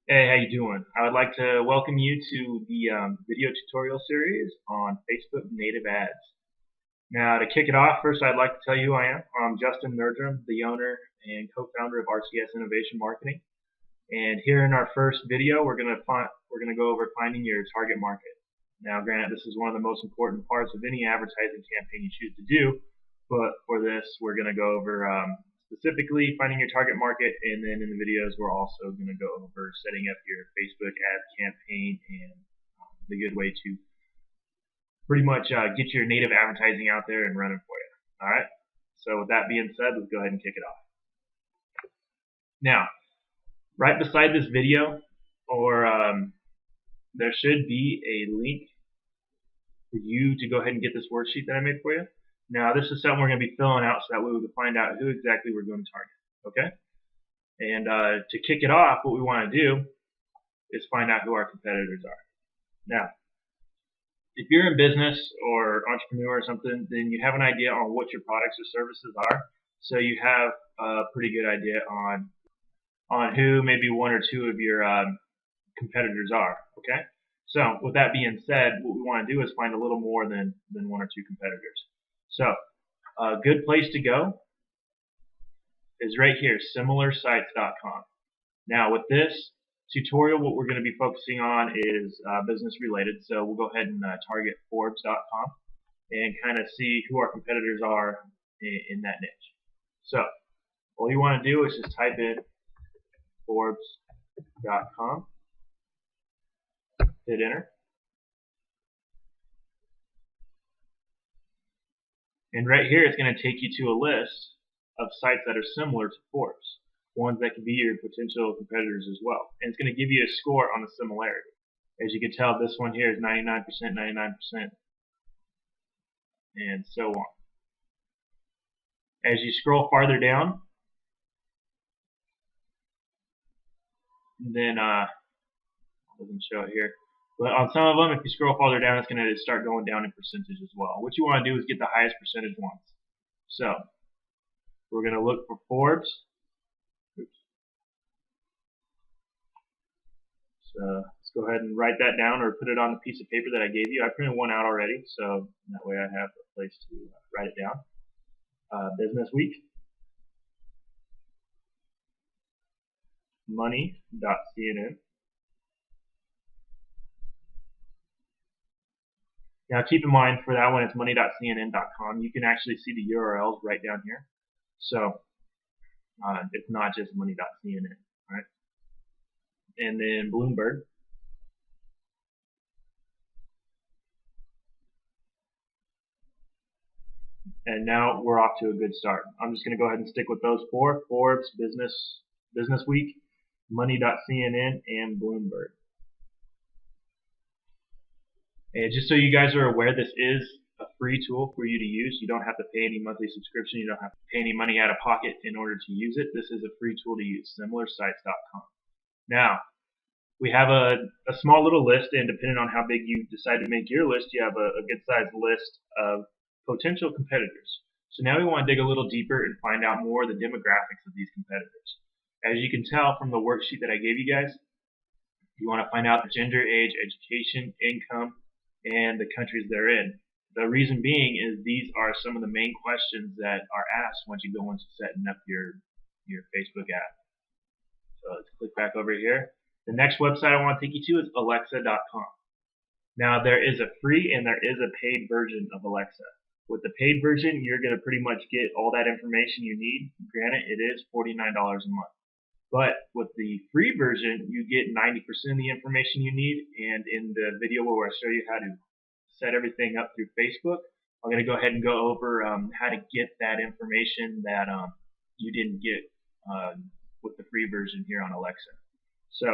Hey, how you doing? I would like to welcome you to the video tutorial series on Facebook native ads. Now, to kick it off, first I'd like to tell you who I am. I'm Justin Nerdrum, the owner and co-founder of RCS Innovation Marketing. And here in our first video, we're going to go over finding your target market. Now, granted, this is one of the most important parts of any advertising campaign you choose to do, but for this, we're going to go over specifically finding your target market, and then in the videos we're also going to go over setting up your Facebook ad campaign and the good way to pretty much get your native advertising out there and running for you. Alright, so with that being said, let's go ahead and kick it off. Now, right beside this video, or there should be a link for you to go ahead and get this worksheet that I made for you. Now, this is something we're going to be filling out so that way we can find out who exactly we're going to target. Okay? And to kick it off, what we want to do is find out who our competitors are. Now, if you're in business or entrepreneur or something, then you have an idea on what your products or services are. So you have a pretty good idea on who maybe one or two of your competitors are. Okay? So with that being said, what we want to do is find a little more than one or two competitors. So a good place to go is right here, similarsites.com. Now with this tutorial, what we're going to be focusing on is business related. So we'll go ahead and target Forbes.com and kind of see who our competitors are in that niche. So all you want to do is just type in Forbes.com, hit enter. And right here, it's going to take you to a list of sites that are similar to Forbes, ones that could be your potential competitors as well. And it's going to give you a score on the similarity. As you can tell, this one here is 99%, 99%, and so on. As you scroll farther down, then it doesn't show it here. But on some of them, if you scroll farther down, it's going to start going down in percentage as well. What you want to do is get the highest percentage ones. So we're going to look for Forbes. Oops. So let's go ahead and write that down or put it on the piece of paper that I gave you. I printed one out already, so that way I have a place to write it down. Business Week. Money.cnn. Now keep in mind for that one it's money.cnn.com. You can actually see the URLs right down here. So it's not just money.cnn, right? And then Bloomberg. And now we're off to a good start. I'm just going to go ahead and stick with those four: Forbes, Business Week, money.cnn, and Bloomberg. And just so you guys are aware, this is a free tool for you to use. You don't have to pay any monthly subscription. You don't have to pay any money out of pocket in order to use it. This is a free tool to use, similarsites.com. Now, we have a small little list, and depending on how big you decide to make your list, you have a good-sized list of potential competitors. So now we want to dig a little deeper and find out more of the demographics of these competitors. As you can tell from the worksheet that I gave you guys, you want to find out the gender, age, education, income, and the countries they're in. The reason being is these are some of the main questions that are asked once you go into setting up your Facebook ad. So let's click back over here. The next website I want to take you to is alexa.com. Now there is a free and there is a paid version of Alexa. With the paid version, you're going to pretty much get all that information you need. Granted, it is $49 a month. But with the free version, you get 90% of the information you need. And in the video where I show you how to set everything up through Facebook, I'm going to go ahead and go over how to get that information that you didn't get with the free version here on Alexa. So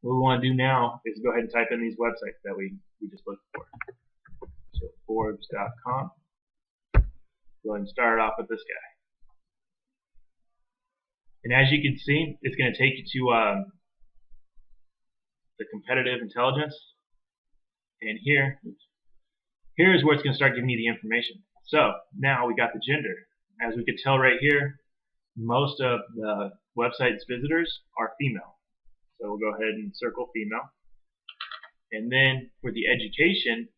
what we want to do now is go ahead and type in these websites that we just looked for. So Forbes.com. Go ahead and start off with this guy. And as you can see, it's going to take you to the competitive intelligence. And here is where it's going to start giving you the information. So now we got the gender. As we could tell right here, most of the website's visitors are female. So we'll go ahead and circle female. And then for the education,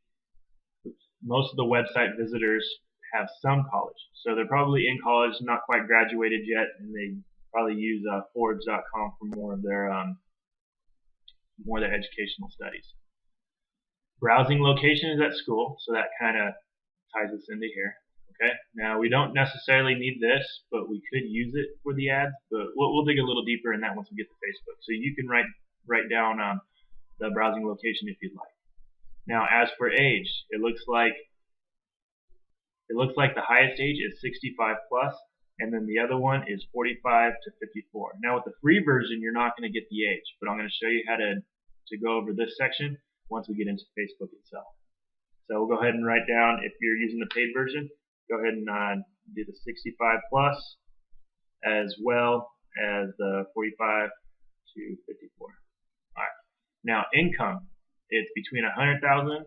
most of the website visitors have some college. So they're probably in college, not quite graduated yet, and they probably use Forbes.com for more of their educational studies. Browsing location is at school, so that kind of ties us into here. Okay, now we don't necessarily need this, but we could use it for the ads. But we'll dig a little deeper in that once we get to Facebook. So you can write down the browsing location if you'd like. Now, as for age, it looks like the highest age is 65 plus, and then the other one is 45 to 54. Now, with the free version, you're not going to get the age, but I'm going to show you how to go over this section once we get into Facebook itself. So we'll go ahead and write down, if you're using the paid version, go ahead and do the 65 plus as well as the 45 to 54. All right. Now, income, it's between 100,000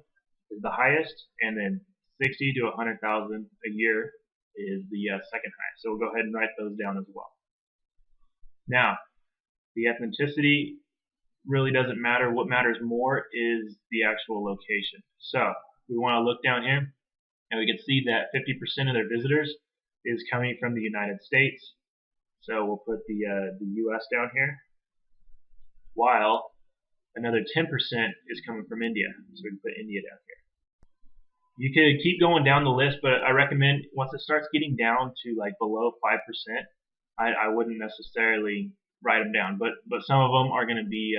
is the highest, and then 60 to 100,000 a year is the second highest. So we'll go ahead and write those down as well. Now, the ethnicity really doesn't matter. What matters more is the actual location. So we want to look down here, and we can see that 50% of their visitors is coming from the United States. So we'll put the U.S. down here, while another 10% is coming from India. So we can put India down here. You could keep going down the list, but I recommend once it starts getting down to like below 5%, I wouldn't necessarily write them down. But some of them are going to be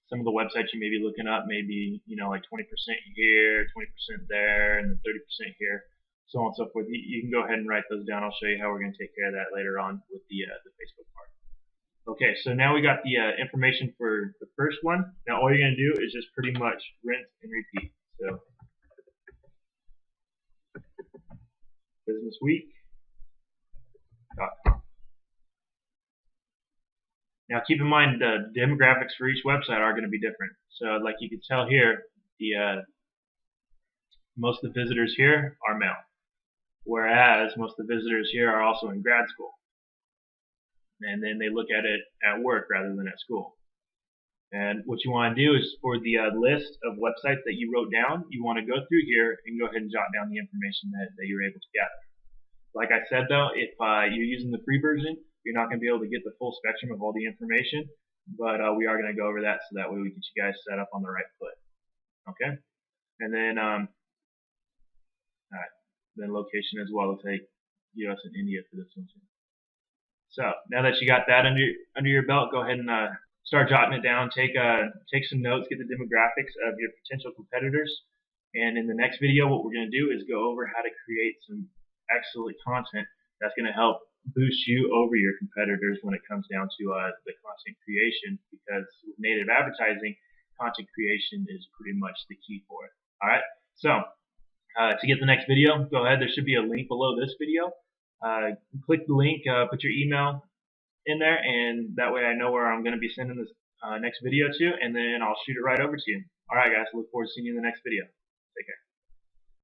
some of the websites you may be looking up, maybe like 20% here, 20% there, and then 30% here, so on and so forth. You can go ahead and write those down. I'll show you how we're going to take care of that later on with the Facebook part. Okay, so now we got the information for the first one. Now all you're going to do is just pretty much rinse and repeat. So businessweek.com. Now keep in mind the demographics for each website are going to be different. So like you can tell here, most of the visitors here are male, whereas most of the visitors here are also in grad school. And then they look at it at work rather than at school. And what you want to do is for the list of websites that you wrote down, you want to go through here and go ahead and jot down the information that you're able to gather. Like I said though, if you're using the free version, you're not going to be able to get the full spectrum of all the information, but we are going to go over that so that way we get you guys set up on the right foot. Okay? And then, then location as well. Looks like U.S. and India for this one too. So now that you got that under your belt, go ahead and start jotting it down. Take some notes, get the demographics of your potential competitors, and in the next video, what we're going to do is go over how to create some excellent content that's going to help boost you over your competitors when it comes down to the content creation, because with native advertising, content creation is pretty much the key for it. All right, so to get the next video, go ahead. There should be a link below this video. Click the link, put your email in there, and that way I know where I'm going to be sending this next video to, and then I'll shoot it right over to you. All right, guys, look forward to seeing you in the next video. Take care.